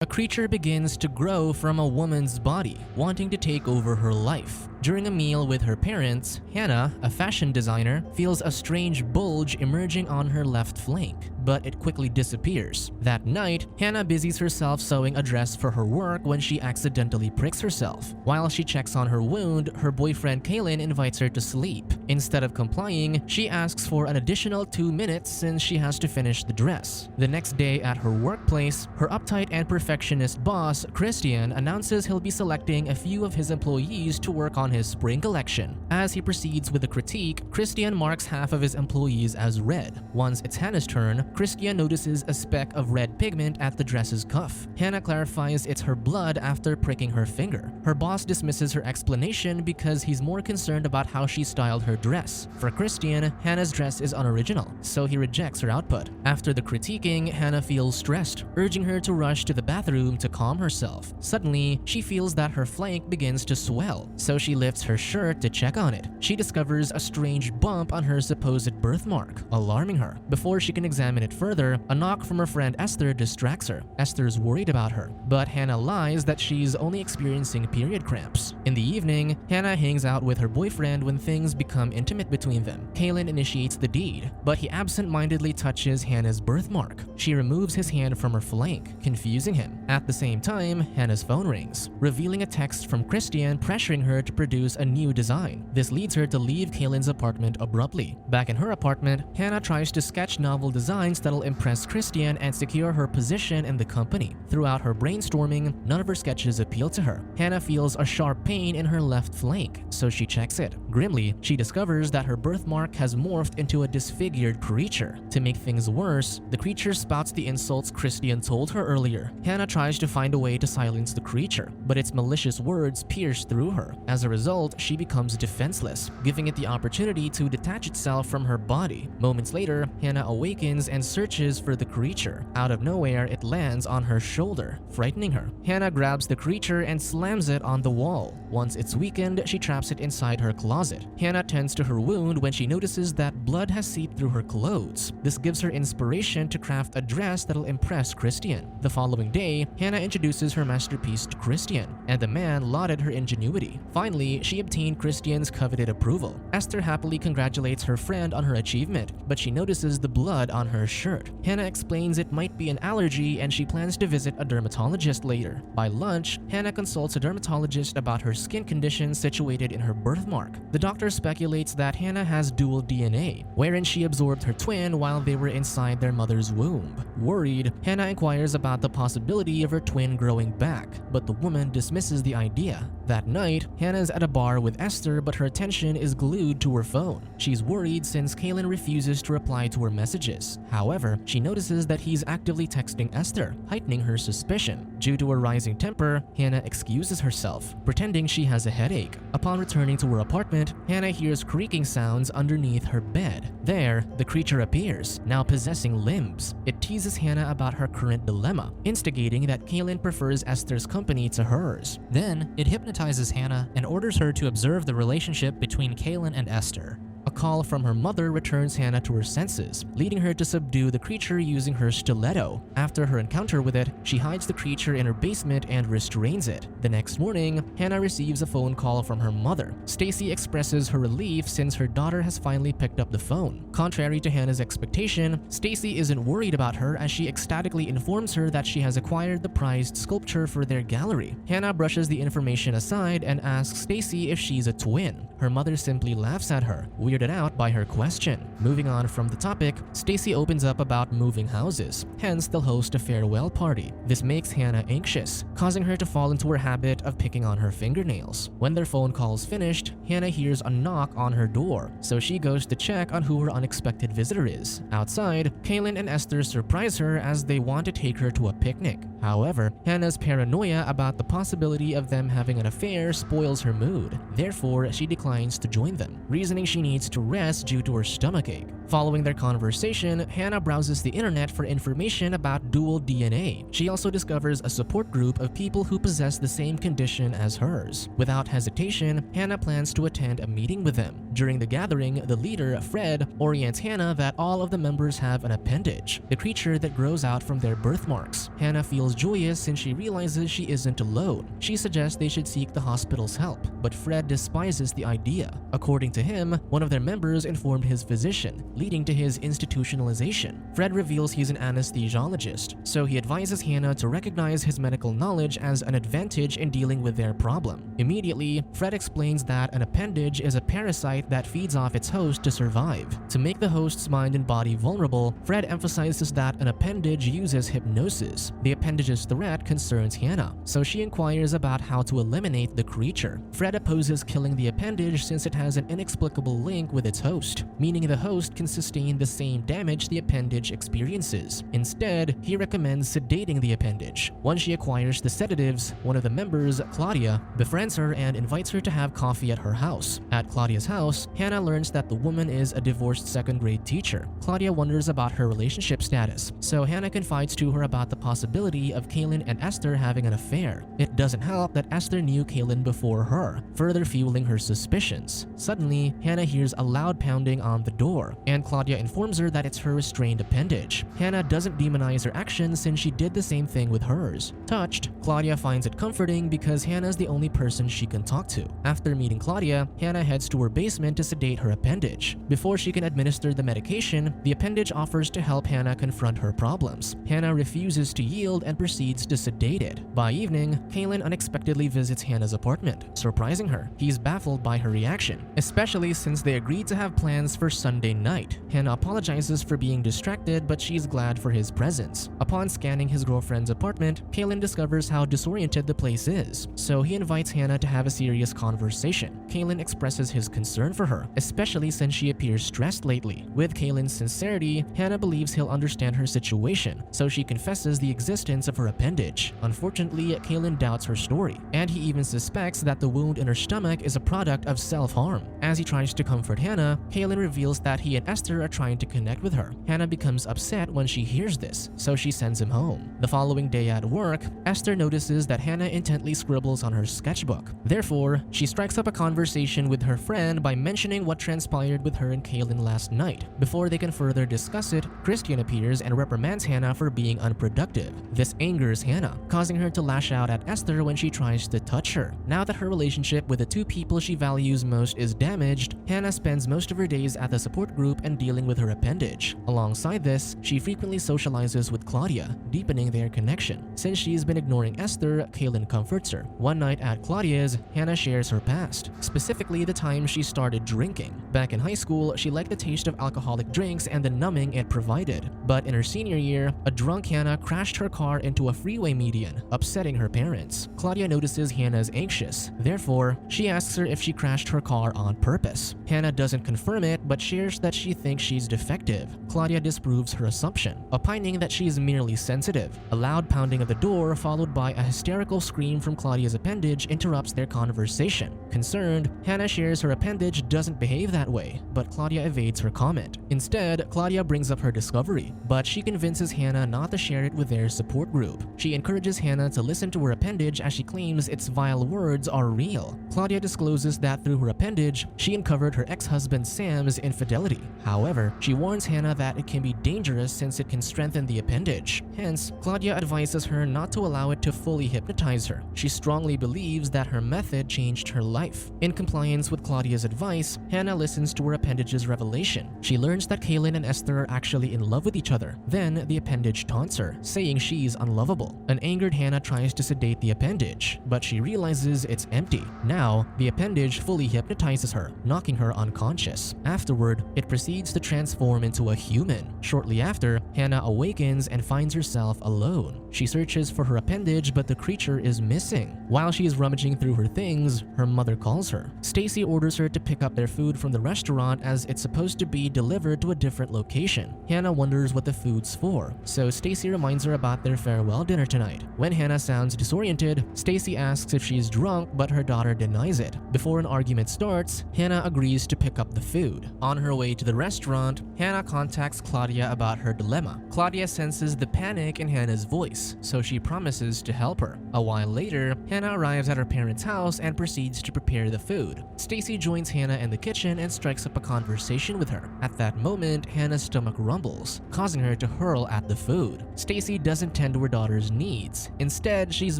A creature begins to grow from a woman's body, wanting to take over her life. During a meal with her parents, Hannah, a fashion designer, feels a strange bulge emerging on her left flank, but it quickly disappears. That night, Hannah busies herself sewing a dress for her work when she accidentally pricks herself. While she checks on her wound, her boyfriend Kaylin invites her to sleep. Instead of complying, she asks for an additional 2 minutes since she has to finish the dress. The next day at her workplace, her uptight and perfectionist boss, Christian, announces he'll be selecting a few of his employees to work on his spring collection. As he proceeds with the critique, Christian marks half of his employees as red. Once it's Hannah's turn, Christian notices a speck of red pigment at the dress's cuff. Hannah clarifies it's her blood after pricking her finger. Her boss dismisses her explanation because he's more concerned about how she styled her dress. For Christian, Hannah's dress is unoriginal, so he rejects her output. After the critiquing, Hannah feels stressed, urging her to rush to the bathroom to calm herself. Suddenly, she feels that her flank begins to swell, so she lifts her shirt to check on it. She discovers a strange bump on her supposed birthmark, alarming her. Before she can examine it further, a knock from her friend Esther distracts her. Esther's worried about her, but Hannah lies that she's only experiencing period cramps. In the evening, Hannah hangs out with her boyfriend when things become intimate between them. Kaylin initiates the deed, but he absent-mindedly touches Hannah's birthmark. She removes his hand from her flank, confusing him. At the same time, Hannah's phone rings, revealing a text from Christian pressuring her to produce a new design. This leads her to leave Kaylin's apartment abruptly. Back in her apartment, Hannah tries to sketch novel designs that'll impress Christian and secure her position in the company. Throughout her brainstorming, none of her sketches appeal to her. Hannah feels a sharp pain in her left flank, so she checks it. Grimly, she discovers that her birthmark has morphed into a disfigured creature. To make things worse, the creature spouts the insults Christian told her earlier. Hannah tries to find a way to silence the creature, but its malicious words pierce through her. As a result, she becomes defenseless, giving it the opportunity to detach itself from her body. Moments later, Hannah awakens and searches for the creature. Out of nowhere, it lands on her shoulder, frightening her. Hannah grabs the creature and slams it on the wall. Once it's weakened, she traps it inside her closet. Hannah tends to her wound when she notices that blood has seeped through her clothes. This gives her inspiration to craft a dress that'll impress Christian. The following day, Hannah introduces her masterpiece to Christian, and the man lauded her ingenuity. Finally, she obtained Christian's coveted approval. Esther happily congratulates her friend on her achievement, but she notices the blood on her shirt. Hannah explains it might be an allergy and she plans to visit a dermatologist later. By lunch, Hannah consults a dermatologist about her skin condition situated in her birthmark. The doctor speculates that Hannah has dual DNA, wherein she absorbed her twin while they were inside their mother's womb. Worried, Hannah inquires about the possibility of her twin growing back, but the woman dismisses the idea. That night, Hannah's at a bar with Esther, but her attention is glued to her phone. She's worried since Kaylin refuses to reply to her messages. However, she notices that he's actively texting Esther, heightening her suspicion. Due to a rising temper, Hannah excuses herself, pretending she has a headache. Upon returning to her apartment, Hannah hears creaking sounds underneath her bed. There, the creature appears, now possessing limbs. It teases Hannah about her current dilemma, instigating that Kaylin prefers Esther's company to hers. Then, it hypnotizes Hannah and orders her to observe the relationship between Kaylin and Esther. A call from her mother returns Hannah to her senses, leading her to subdue the creature using her stiletto. After her encounter with it, she hides the creature in her basement and restrains it. The next morning, Hannah receives a phone call from her mother. Stacy expresses her relief since her daughter has finally picked up the phone. Contrary to Hannah's expectation, Stacy isn't worried about her as she ecstatically informs her that she has acquired the prized sculpture for their gallery. Hannah brushes the information aside and asks Stacy if she's a twin. Her mother simply laughs at her, weirded out by her question. Moving on from the topic, Stacy opens up about moving houses, hence they'll host a farewell party. This makes Hannah anxious, causing her to fall into her habit of picking on her fingernails. When their phone call's finished, Hannah hears a knock on her door, so she goes to check on who her unexpected visitor is. Outside, Kaylin and Esther surprise her as they want to take her to a picnic. However, Hannah's paranoia about the possibility of them having an affair spoils her mood. Therefore, she declines to join them, reasoning she needs to rest due to her stomachache. Following their conversation, Hannah browses the internet for information about dual DNA. She also discovers a support group of people who possess the same condition as hers. Without hesitation, Hannah plans to attend a meeting with them. During the gathering, the leader, Fred, orients Hannah that all of the members have an appendage, the creature that grows out from their birthmarks. Hannah feels feels joyous since she realizes she isn't alone. She suggests they should seek the hospital's help, but Fred despises the idea. According to him, one of their members informed his physician, leading to his institutionalization. Fred reveals he's an anesthesiologist, so he advises Hannah to recognize his medical knowledge as an advantage in dealing with their problem. Immediately, Fred explains that an appendage is a parasite that feeds off its host to survive. To make the host's mind and body vulnerable, Fred emphasizes that an appendage uses hypnosis. The appendage's threat concerns Hannah, so she inquires about how to eliminate the creature. Fred opposes killing the appendage since it has an inexplicable link with its host, meaning the host can sustain the same damage the appendage experiences. Instead, he recommends sedating the appendage. Once she acquires the sedatives, one of the members, Claudia, befriends her and invites her to have coffee at her house. At Claudia's house, Hannah learns that the woman is a divorced second-grade teacher. Claudia wonders about her relationship status, so Hannah confides to her about the possibility of Kaylin and Esther having an affair. It doesn't help that Esther knew Kaylin before her, further fueling her suspicions. Suddenly, Hannah hears a loud pounding on the door, and Claudia informs her that it's her restrained appendage. Hannah doesn't demonize her actions since she did the same thing with hers. Touched, Claudia finds it comforting because Hannah's the only person she can talk to. After meeting Claudia, Hannah heads to her basement to sedate her appendage. Before she can administer the medication, the appendage offers to help Hannah confront her problems. Hannah refuses to yield and proceeds to sedate it. By evening, Kaylin unexpectedly visits Hannah's apartment, surprising her. He's baffled by her reaction, especially since they agreed to have plans for Sunday night. Hannah apologizes for being distracted, but she's glad for his presence. Upon scanning his girlfriend's apartment, Kaylin discovers how disoriented the place is, so he invites Hannah to have a serious conversation. Kaylin expresses his concern for her, especially since she appears stressed lately. With Kaylin's sincerity, Hannah believes he'll understand her situation, so she confesses the existence of her appendage. Unfortunately, Kaylin doubts her story, and he even suspects that the wound in her stomach is a product of self-harm. As he tries to comfort Hannah, Kaylin reveals that he and Esther are trying to connect with her. Hannah becomes upset when she hears this, so she sends him home. The following day at work, Esther notices that Hannah intently scribbles on her sketchbook. Therefore, she strikes up a conversation with her friend by mentioning what transpired with her and Kaylin last night. Before they can further discuss it, Christian appears and reprimands Hannah for being unproductive. This angers Hannah, causing her to lash out at Esther when she tries to touch her. Now that her relationship with the two people she values most is damaged, Hannah spends most of her days at the support group and dealing with her appendage. Alongside this, she frequently socializes with Claudia, deepening their connection. Since she's been ignoring Esther, Kaylin comforts her. One night at Claudia's, Hannah shares her past, specifically the time she started drinking. Back in high school, she liked the taste of alcoholic drinks and the numbing it provided. But in her senior year, a drunk Hannah crashed her car into a freeway median, upsetting her parents. Claudia notices Hannah is anxious. Therefore, she asks her if she crashed her car on purpose. Hannah doesn't confirm it, but shares that she thinks she's defective. Claudia disproves her assumption, opining that she is merely sensitive. A loud pounding of the door, followed by a hysterical scream from Claudia's appendage, interrupts their conversation. Concerned, Hannah shares her appendage doesn't behave that way, but Claudia evades her comment. Instead, Claudia brings up her discovery, but she convinces Hannah not to share it with their support group. She encourages Hannah to listen to her appendage as she claims its vile words are real. Claudia discloses that through her appendage, she uncovered her ex-husband Sam's infidelity. However, she warns Hannah that it can be dangerous since it can strengthen the appendage. Hence, Claudia advises her not to allow it to fully hypnotize her. She strongly believes that her method changed her life. In compliance with Claudia's advice, Hannah listens to her appendage's revelation. She learns that Kaylin and Esther are actually in love with each other. Then, the appendage taunts her, saying she's unlovable. An angered Hannah tries to sedate the appendage, but she realizes it's empty. Now, the appendage fully hypnotizes her, knocking her unconscious. Afterward, it proceeds to transform into a human. Shortly after, Hannah awakens and finds herself alone. She searches for her appendage, but the creature is missing. While she is rummaging through her things, her mother calls her. Stacy orders her to pick up their food from the restaurant as it's supposed to be delivered to a different location. Hannah wonders what the food's for, so Stacy reminds her about their farewell dinner tonight. When Hannah sounds disoriented, Stacy asks if she's drunk, but her daughter denies it. Before an argument starts, Hannah agrees to pick up the food. On her way to the restaurant, Hannah contacts Claudia Claudia about her dilemma. Claudia senses the panic in Hannah's voice, so she promises to help her. A while later, Hannah arrives at her parents' house and proceeds to prepare the food. Stacy joins Hannah in the kitchen and strikes up a conversation with her. At that moment, Hannah's stomach rumbles, causing her to hurl at the food. Stacy doesn't tend to her daughter's needs. Instead, she's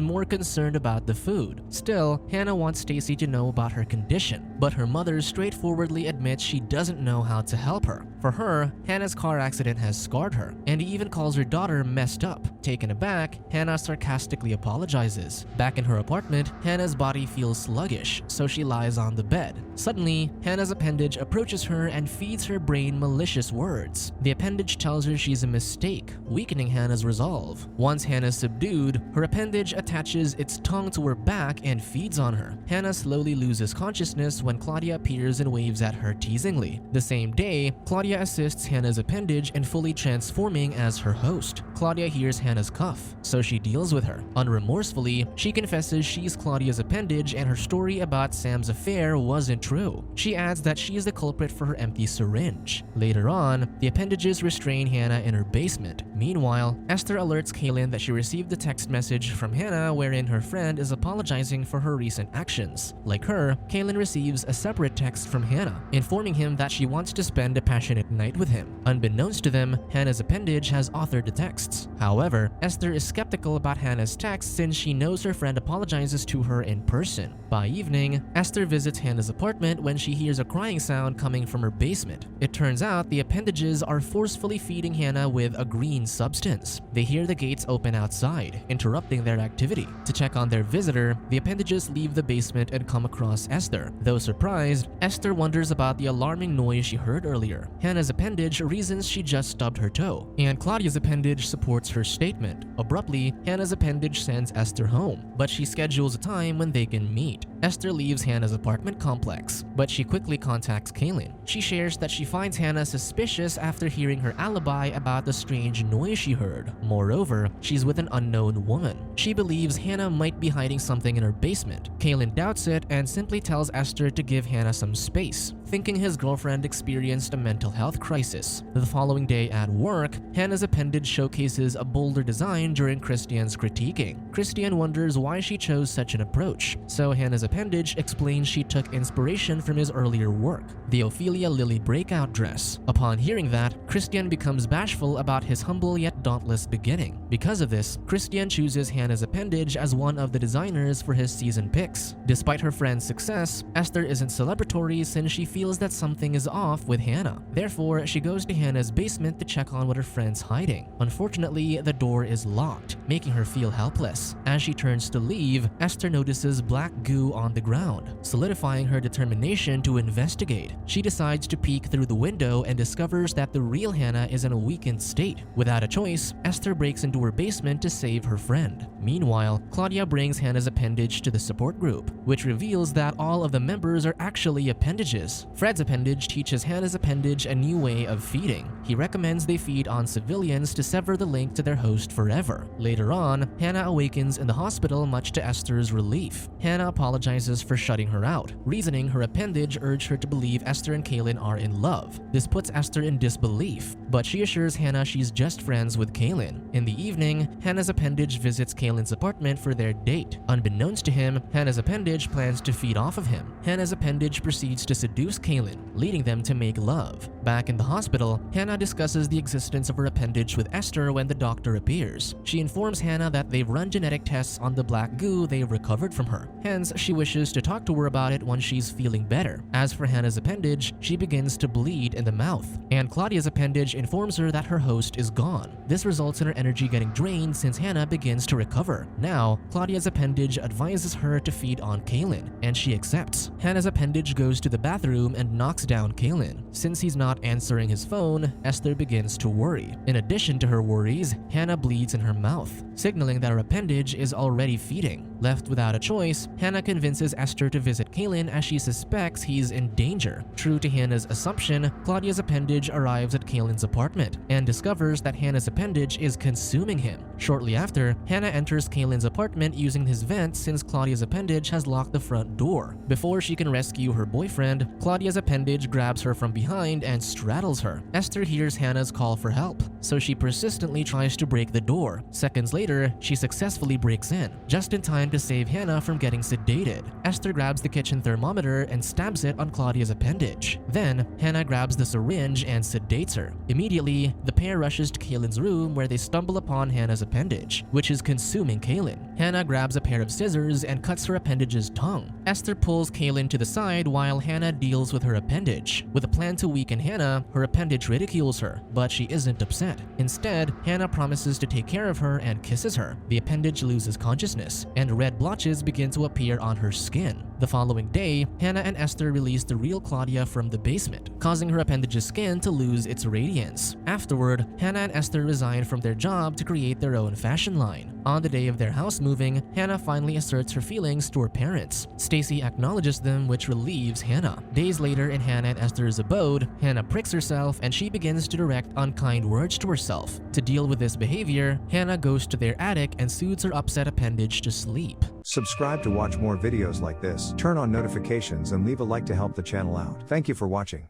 more concerned about the food. Still, Hannah wants Stacy to know about her condition, but her mother straightforwardly admits she doesn't know how to help her. For her, Hannah's car accident has scarred her, and he even calls her daughter messed up. Taken aback, Hannah sarcastically apologizes. Back in her apartment, Hannah's body feels sluggish, so she lies on the bed. Suddenly, Hannah's appendage approaches her and feeds her brain malicious words. The appendage tells her she's a mistake, weakening Hannah's resolve. Once Hannah's subdued, her appendage attaches its tongue to her back and feeds on her. Hannah slowly loses consciousness when Claudia appears and waves at her teasingly. The same day, Claudia assists Hannah's appendage in fully transforming as her host. Claudia hears Hannah's cough, so she deals with her. Unremorsefully, she confesses she's Claudia's appendage and her story about Sam's affair wasn't true. She adds that she is the culprit for her empty syringe. Later on, the appendages restrain Hannah in her basement. Meanwhile, Esther alerts Kaylin that she received a text message from Hannah wherein her friend is apologizing for her recent actions. Like her, Kaylin receives a separate text from Hannah, informing him that she wants to spend a passionate night with him. Unbeknownst to them, Hannah's appendage has authored the texts. However, Esther is skeptical about Hannah's text since she knows her friend apologizes to her in person. By evening, Esther visits Hannah's apartment when she hears a crying sound coming from her basement. It turns out the appendages are forcefully feeding Hannah with a green substance. They hear the gates open outside, interrupting their activity. To check on their visitor, the appendages leave the basement and come across Esther. Though surprised, Esther wonders about the alarming noise she heard earlier. Hannah's appendage reasons she just stubbed her toe, and Claudia's appendage supports her statement. Abruptly, Hannah's appendage sends Esther home, but she schedules a time when they can meet. Esther leaves Hannah's apartment complex, but she quickly contacts Kaylin. She shares that she finds Hannah suspicious after hearing her alibi about the strange noise she heard. Moreover, she's with an unknown woman. She believes Hannah might be hiding something in her basement. Kaylin doubts it and simply tells Esther to give Hannah some space, thinking his girlfriend experienced a mental health crisis. The following day at work, Hannah's appendage showcases a bolder design during Christian's critiquing. Christian wonders why she chose such an approach, so Hannah's appendage explains she took inspiration from his earlier work, the Ophelia Lily breakout dress. Upon hearing that, Christian becomes bashful about his humble yet dauntless beginning. Because of this, Christian chooses Hannah's appendage as one of the designers for his season picks. Despite her friend's success, Esther isn't celebratory since she feels that something is off with Hannah. Therefore, she goes to Hannah's basement to check on what her friend's hiding. Unfortunately, the door is locked, making her feel helpless. As she turns to leave, Esther notices black goo on the ground, solidifying her determination to investigate. She decides to peek through the window and discovers that the real Hannah is in a weakened state. Without a choice, Esther breaks into her basement to save her friend. Meanwhile, Claudia brings Hannah's appendage to the support group, which reveals that all of the members are actually appendages. Fred's appendage teaches Hannah's appendage a new way of feeding. He recommends they feed on civilians to sever the link to their host forever. Later on, Hannah awakens in the hospital much to Esther's relief. Hannah apologizes for shutting her out, reasoning her appendage urged her to believe Esther and Kaylin are in love. This puts Esther in disbelief, but she assures Hannah she's just friends with Kaylin. In the evening, Hannah's appendage visits Kaylin's apartment for their date. Unbeknownst to him, Hannah's appendage plans to feed off of him. Hannah's appendage proceeds to seduce Kaylin, leading them to make love. Back in the hospital, Hannah discusses the existence of her appendage with Esther when the doctor appears. She informs Hannah that they've run genetic tests on the black goo they recovered from her. Hence, she wishes to talk to her about it once she's feeling better. As for Hannah's appendage, she begins to bleed in the mouth, and Claudia's appendage informs her that her host is gone. This results in her energy getting drained since Hannah begins to recover. Now, Claudia's appendage advises her to feed on Kaylin, and she accepts. Hannah's appendage goes to the bathroom and knocks down Kaylin. Since he's not answering his phone, Esther begins to worry. In addition to her worries, Hannah bleeds in her mouth, signaling that her appendage is already feeding. Left without a choice, Hannah convinces Esther to visit Kaylin as she suspects he's in danger. True to Hannah's assumption, Claudia's appendage arrives at Kaylin's apartment and discovers that Hannah's appendage is consuming him. Shortly after, Hannah enters Kaylin's apartment using his vent since Claudia's appendage has locked the front door. Before she can rescue her boyfriend, Claudia's appendage grabs her from behind and and straddles her. Esther hears Hannah's call for help, so she persistently tries to break the door. Seconds later, she successfully breaks in, just in time to save Hannah from getting sedated. Esther grabs the kitchen thermometer and stabs it on Claudia's appendage. Then, Hannah grabs the syringe and sedates her. Immediately, the pair rushes to Kaylin's room where they stumble upon Hannah's appendage, which is consuming Kaylin. Hannah grabs a pair of scissors and cuts her appendage's tongue. Esther pulls Kaylin to the side while Hannah deals with her appendage. With a plan to weaken Hannah, her appendage ridicules her, but she isn't upset. Instead, Hannah promises to take care of her and kisses her. The appendage loses consciousness, and red blotches begin to appear on her skin. The following day, Hannah and Esther release the real Claudia from the basement, causing her appendage's skin to lose its radiance. Afterward, Hannah and Esther resign from their job to create their own fashion line. On the day of their house moving, Hannah finally asserts her feelings to her parents. Stacy acknowledges them, which relieves Hannah. Days later in Hannah and Esther's abode, Hannah pricks herself and she begins to direct unkind words to herself. To deal with this behavior, Hannah goes to their attic and soothes her upset appendage to sleep. Subscribe to watch more videos like this, turn on notifications and leave a like to help the channel out. Thank you for watching.